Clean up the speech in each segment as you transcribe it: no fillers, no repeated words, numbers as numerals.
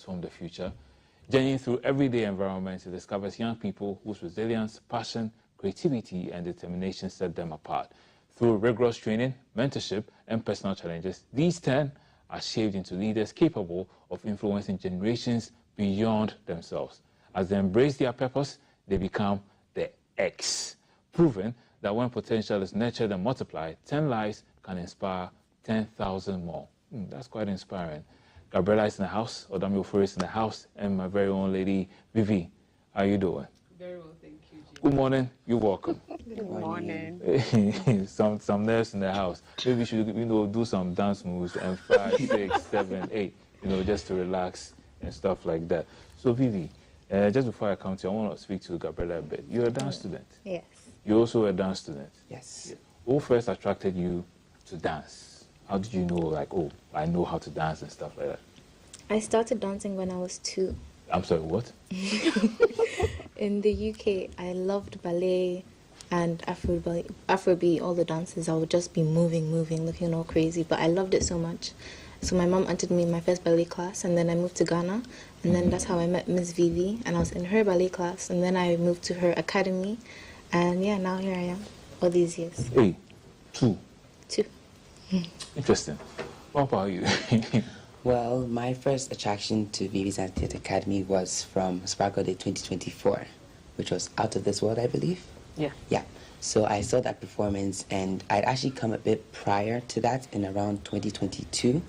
transform the future. Journeying through everyday environments, it discovers young people whose resilience, passion, creativity, and determination set them apart. Through rigorous training, mentorship, and personal challenges, these 10 are shaped into leaders capable of influencing generations beyond themselves. As they embrace their purpose, they become the X, proving that when potential is nurtured and multiplied, 10 lives can inspire 10,000 more. That's quite inspiring. Gabriela is in the house, Odami Ofori is in the house, and my very own lady, Vivi. How you doing? Very well, thank you, Jim. Good morning. You're welcome. Good morning. some nerves in the house. Maybe we should, do some dance moves and 5, 6, 7, 8, just to relax and stuff like that. So, Vivi, just before I come to you, I want to speak to Gabriela a bit. You're a dance student. Yes. You're also a dance student. Yes. Who first attracted you to dance? How did you know, like, oh, I know how to dance and stuff like that? I started dancing when I was 2. I'm sorry, what? In the UK, I loved ballet and Afrobeat, all the dances. I would just be moving, looking all crazy, but I loved it so much. So my mom entered me in my first ballet class, and then I moved to Ghana, and then that's how I met Miss Vivi, and I was in her ballet class, and then I moved to her academy, and yeah, now here I am, all these years. Hey, 2. 2. Interesting. What about you? Well, my first attraction to Vivi's Dance Theatre Academy was from Sparkle Day 2024, which was Out of This World, I believe. Yeah. Yeah. So I saw that performance, and I'd actually come a bit prior to that in around 2022,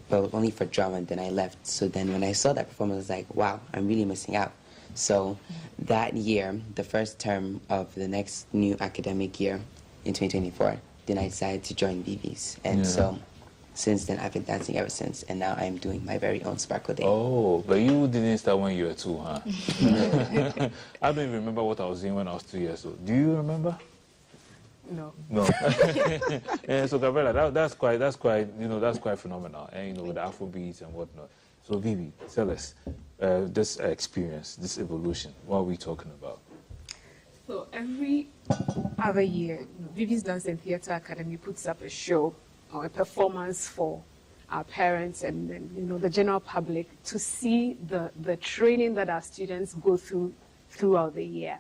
but only for drama, and then I left. So then when I saw that performance, I was like, wow, I'm really missing out. So that year, the first term of the next new academic year in 2024, then I decided to join Vivi's. And so since then, I've been dancing ever since, and now I'm doing my very own Sparkle Day. Oh, but you didn't start when you were 2, huh? I don't even remember what I was doing when I was 2 years old. Do you remember? No. No. And so, Gabriela, that's quite phenomenal. And, with the Afrobeats and whatnot. So, Vivi, tell us, this experience, this evolution, what are we talking about? So every other year, Vivi's Dance and Theatre Academy puts up a show or a performance for our parents and then, the general public to see the training that our students go throughout the year.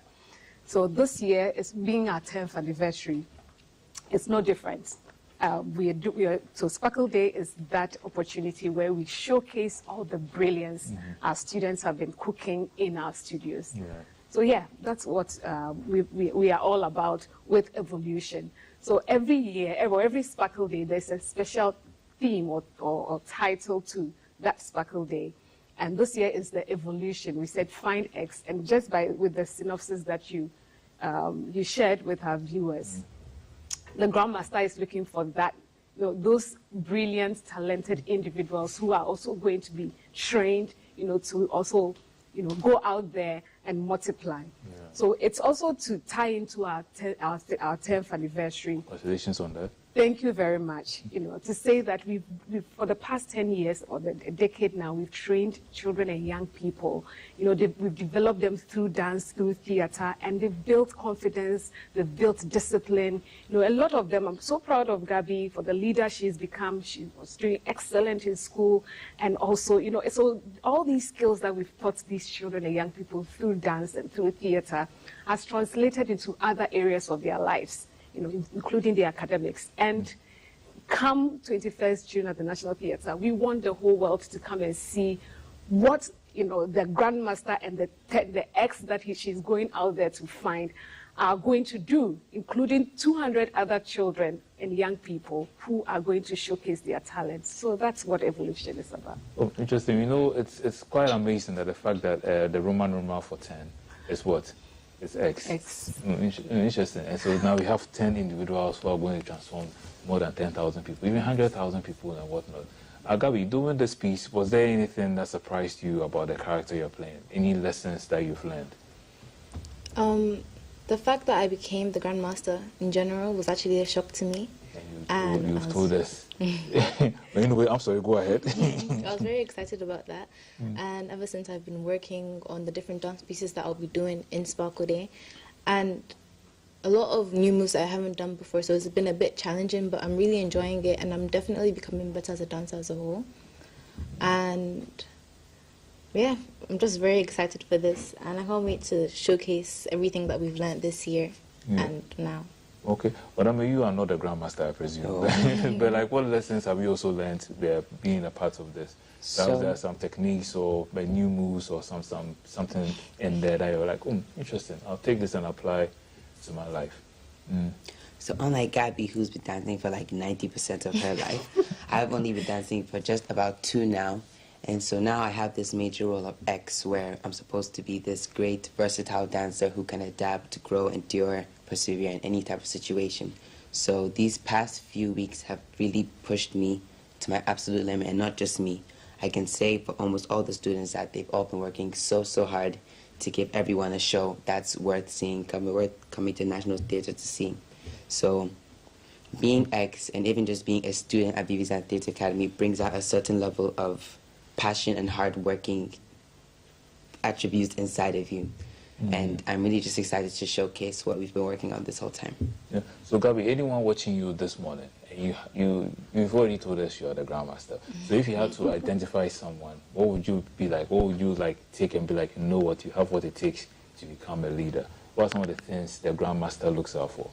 So this year is being our 10th anniversary. It's no different. So Sparkle Day is that opportunity where we showcase all the brilliance our students have been cooking in our studios. Yeah. So yeah, that's what we are all about with Evolution. So every year, or every Sparkle Day, there's a special theme or title to that Sparkle Day. And this year is the Evolution. We said find X, and just with the synopsis that you shared with our viewers, the Grandmaster is looking for that, those brilliant, talented individuals who are also going to be trained, to also, go out there and multiply. Yeah. So it's also to tie into our 10th anniversary. Congratulations on that. Thank you very much. To say that we've for the past 10 years or a decade now, we've trained children and young people. We've developed them through dance, through theater, and they've built confidence, they've built discipline. A lot of them, I'm so proud of Gabi for the leader she's become. She was doing excellent in school, and also, so all these skills that we've taught these children and young people through dance and through theater has translated into other areas of their lives, including the academics. And come 21st June at the National Theatre, we want the whole world to come and see what, the Grandmaster and the X that she's going out there to find are going to do, including 200 other children and young people who are going to showcase their talents. So that's what Evolution is about. Oh, interesting. It's quite amazing that the fact that the Roman numeral for 10 is what? It's X. Interesting. And so now we have 10 individuals who are going to transform more than 10,000 people, even 100,000 people and whatnot. Gabi, doing this piece, was there anything that surprised you about the character you're playing? Any lessons that you've learned? The fact that I became the Grandmaster in general was actually a shock to me. And you've told us. Anyway, I'm sorry, go ahead. I was very excited about that. And ever since, I've been working on the different dance pieces that I'll be doing in Sparkle Day. And a lot of new moves that I haven't done before, so it's been a bit challenging, but I'm really enjoying it, and I'm definitely becoming better as a dancer as a whole. And Yeah, I'm just very excited for this, and I can't wait to showcase everything that we've learned this year and now. Okay, but I mean, you are not a grandmaster, I presume. Oh. But like, what lessons have you also learned being a part of this? Perhaps there are some techniques or new moves or something in there that you're like, interesting. I'll take this and apply to my life. So unlike Gabby, who's been dancing for like 90% of her life, I've only been dancing for just about 2 now. And so now I have this major role of X, where I'm supposed to be this great, versatile dancer who can adapt, grow, endure, persevere in any type of situation. So these past few weeks have really pushed me to my absolute limit, and not just me. I can say for almost all the students that they've all been working so hard to give everyone a show that's worth seeing, worth coming to National Theatre to see. So being X and even just being a student at BB's Theatre Academy brings out a certain level of passion and hard-working attributes inside of you. And I'm really just excited to showcase what we've been working on this whole time. Yeah. So Gabby, anyone watching you this morning, you've already told us you're the Grandmaster. So if you had to identify someone, what would you be like? What would you like take and be like, you know what, you have what it takes to become a leader? What are some of the things the Grandmaster looks out for?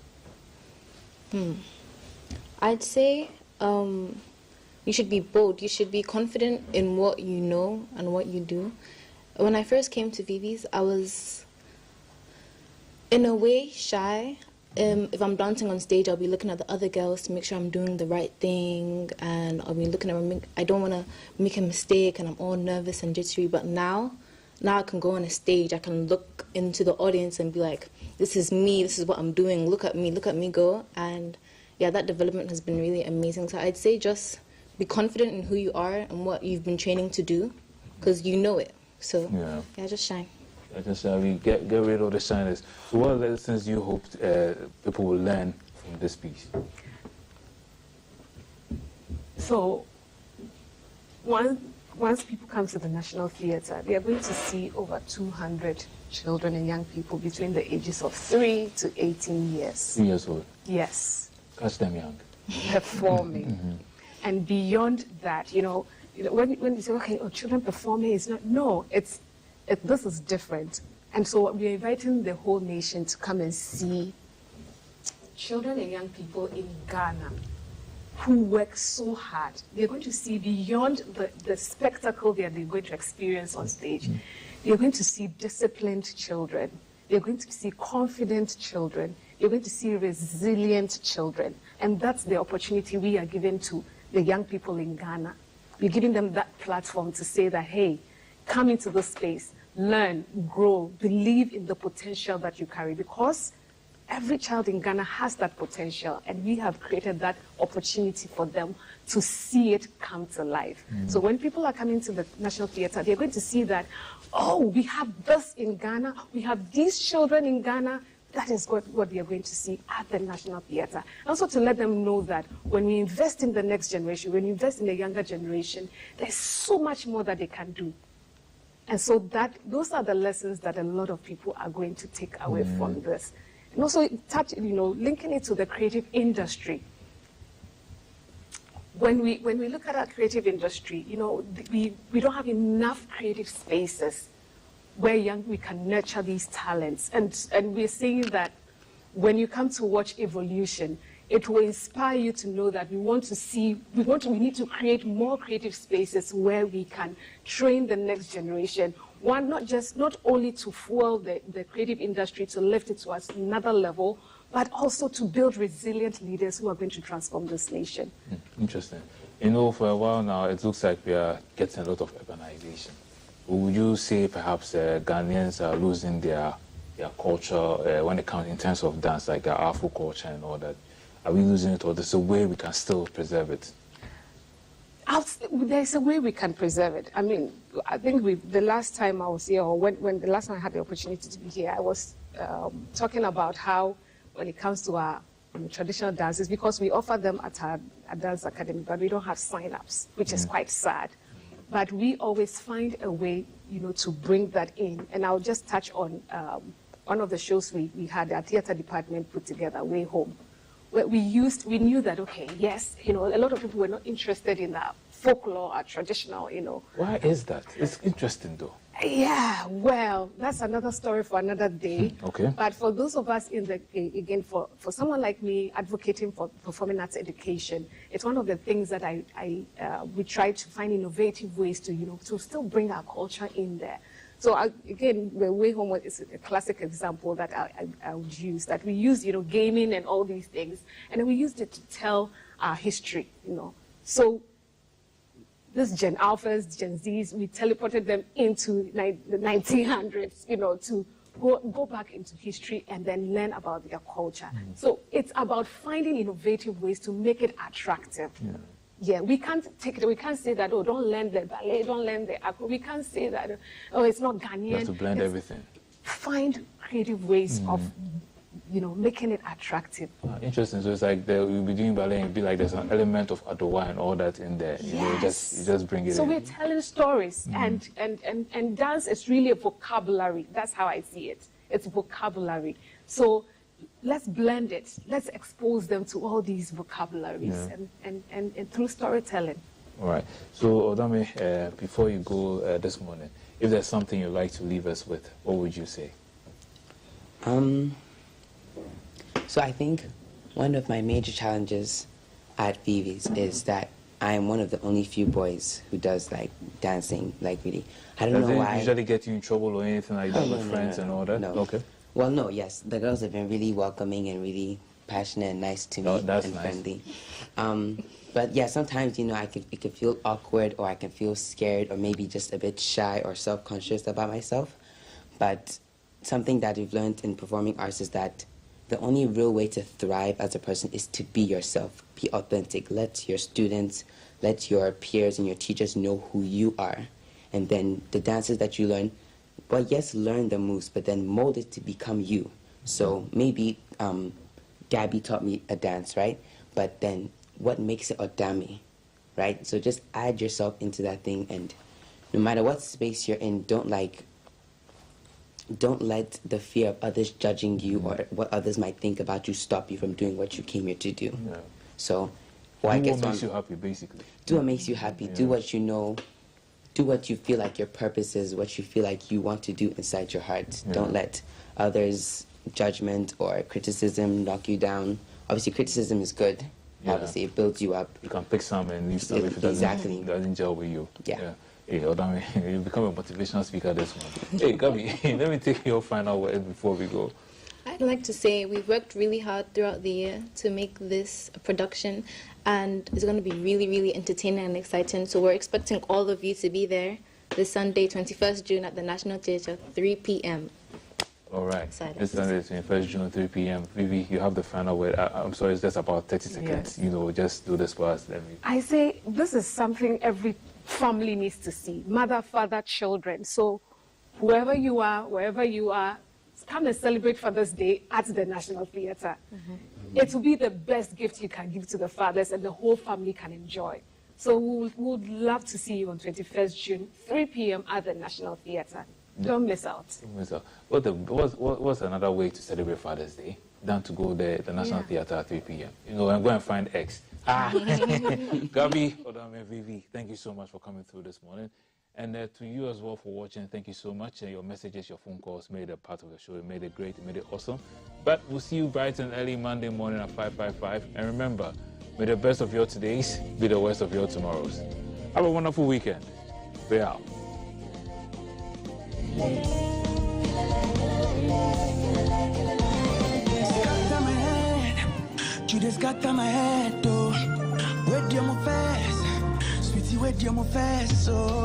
I'd say you should be bold. You should be confident in what you know and what you do. When I first came to VV's, I was, in a way, shy. If I'm dancing on stage, I'll be looking at the other girls to make sure I'm doing the right thing, and I'll be looking at them. I don't want to make a mistake, and I'm all nervous and jittery. But now I can go on a stage. I can look into the audience and be like, "This is me. This is what I'm doing. Look at me go." And yeah, that development has been really amazing. So I'd say just be confident in who you are and what you've been training to do, because you know it. So yeah, just shine. We get rid of the shyness. So what lessons do you hope people will learn from this piece? So once people come to the National Theatre, they are going to see over 200 children and young people between the ages of 3 to 18 years. 3 years old? Yes. Catch them young. Performing. And beyond that, when you say, okay, children performing is not, no, this is different. And so we're inviting the whole nation to come and see children and young people in Ghana who work so hard. They're going to see beyond the spectacle that they're going to experience on stage. They're going to see disciplined children. They're going to see confident children. You're going to see resilient children. And that's the opportunity we are giving to the young people in Ghana. We're giving them that platform to say that, hey, come into this space, learn, grow, believe in the potential that you carry, because every child in Ghana has that potential, and we have created that opportunity for them to see it come to life. So when people are coming to the National Theatre, they're going to see that, oh, we have this in Ghana, we have these children in Ghana. That is what they are going to see at the National Theatre. Also to let them know that when we invest in the next generation, when we invest in the younger generation, there's so much more that they can do. And so those are the lessons that a lot of people are going to take away from this. And also linking it to the creative industry. When we look at our creative industry, we don't have enough creative spaces where we can nurture these talents. And we're saying that when you come to watch Evoluxion, it will inspire you to know that we need to create more creative spaces where we can train the next generation. One, not only to fuel the creative industry, to lift it to another level, but also to build resilient leaders who are going to transform this nation. Interesting. For a while now, it looks like we are getting a lot of urbanization. Would you say perhaps Ghanaians are losing their culture when it comes in terms of dance, like our Afro culture and all that? Are we losing it, or there's a way we can still preserve it? There's a way we can preserve it. I mean, I think the last time I was here, or when the last time I had the opportunity to be here, I was talking about how when it comes to our traditional dances, because we offer them at our dance academy, but we don't have sign-ups, which is quite sad. But we always find a way, to bring that in. And I'll just touch on one of the shows we had, our theater department put together, Way Home, where we knew that, okay, yes, a lot of people were not interested in that folklore, our traditional, Why is that? It's interesting, though. Yeah, well, that's another story for another day. Okay. But for those of us again, for someone like me advocating for performing arts education, it's one of the things that we try to find innovative ways to still bring our culture in there. So again, the Way Home is a classic example that I would use, that we use, gaming and all these things, and then we used it to tell our history, So this Gen Alphas, Gen Zs, we teleported them into the 1900s, to go back into history and then learn about their culture. So it's about finding innovative ways to make it attractive. Yeah, we can't say that, oh, don't learn the ballet, don't learn the acro. We can't say that, oh, it's not Ghanaian. You have to blend everything. Find creative ways of making it attractive. Interesting. So it's like you'll be doing ballet and it'll be like there's an element of Adowa and all that in there. You just bring it in. So we're telling stories, and dance is really a vocabulary. That's how I see it. It's vocabulary. So let's blend it. Let's expose them to all these vocabularies and through storytelling. All right. So Odame, before you go this morning, if there's something you'd like to leave us with, what would you say? So I think one of my major challenges at Vivi's is that I am one of the only few boys who does like dancing, like really. I don't know why. Does it usually get you in trouble or anything like that with friends and all that? No. Okay. Well, no, yes. The girls have been really welcoming and really passionate and nice to me and nice. friendly. But yeah, sometimes, it can feel awkward, or I can feel scared, or maybe just a bit shy or self-conscious about myself. But something that we've learned in performing arts is that the only real way to thrive as a person is to be yourself, be authentic. Let your students, let your peers and your teachers know who you are. And then the dances that you learn, well, yes, learn the moves, but then mold it to become you. So maybe Gabby taught me a dance, right? But then what makes it Odame, right? So just add yourself into that thing, and no matter what space you're in, don't let the fear of others judging you or what others might think about you stop you from doing what you came here to do. Yeah. So, do what makes you happy, basically. Do what makes you happy. Yeah. Do what you know. Do what you feel like your purpose is, what you feel like you want to do inside your heart. Yeah. Don't let others' judgment or criticism knock you down. Obviously, criticism is good. Yeah. Obviously, it builds you up. You can pick some and leave some if it doesn't gel with you. Yeah. Hey, Odame, you become a motivational speaker this month. Hey, Gabby, let me take your final word before we go. I'd like to say we've worked really hard throughout the year to make this a production, and it's going to be really, really entertaining and exciting. So we're expecting all of you to be there this Sunday, 21st June at the National Theatre, 3 p.m. All right. This Sunday, 21st June, 3 p.m. Vivi, you have the final word. I'm sorry, it's just about 30 seconds. Yes. Just do this for us. I say this is something every family needs to see. Mother, father, children. So whoever you are, wherever you are, come and celebrate Father's Day at the National Theatre. It will be the best gift you can give to the fathers, and the whole family can enjoy. So we would love to see you on 21st June, 3 p.m. at the National Theatre. Don't miss out. Don't miss out. What's another way to celebrate Father's Day than to go there, the National Theatre at 3 p.m.? And go and find X. Gabby, Odame, Vivi, thank you so much for coming through this morning. And to you as well for watching, thank you so much. Your messages, your phone calls made it part of the show. It made it great. It made it awesome. But we'll see you bright and early Monday morning at 5:55. And remember, may the best of your todays be the worst of your tomorrows. Have a wonderful weekend. Be out. Judas got on my head, though. Where do you move fast? Sweetie, where do you move fast? So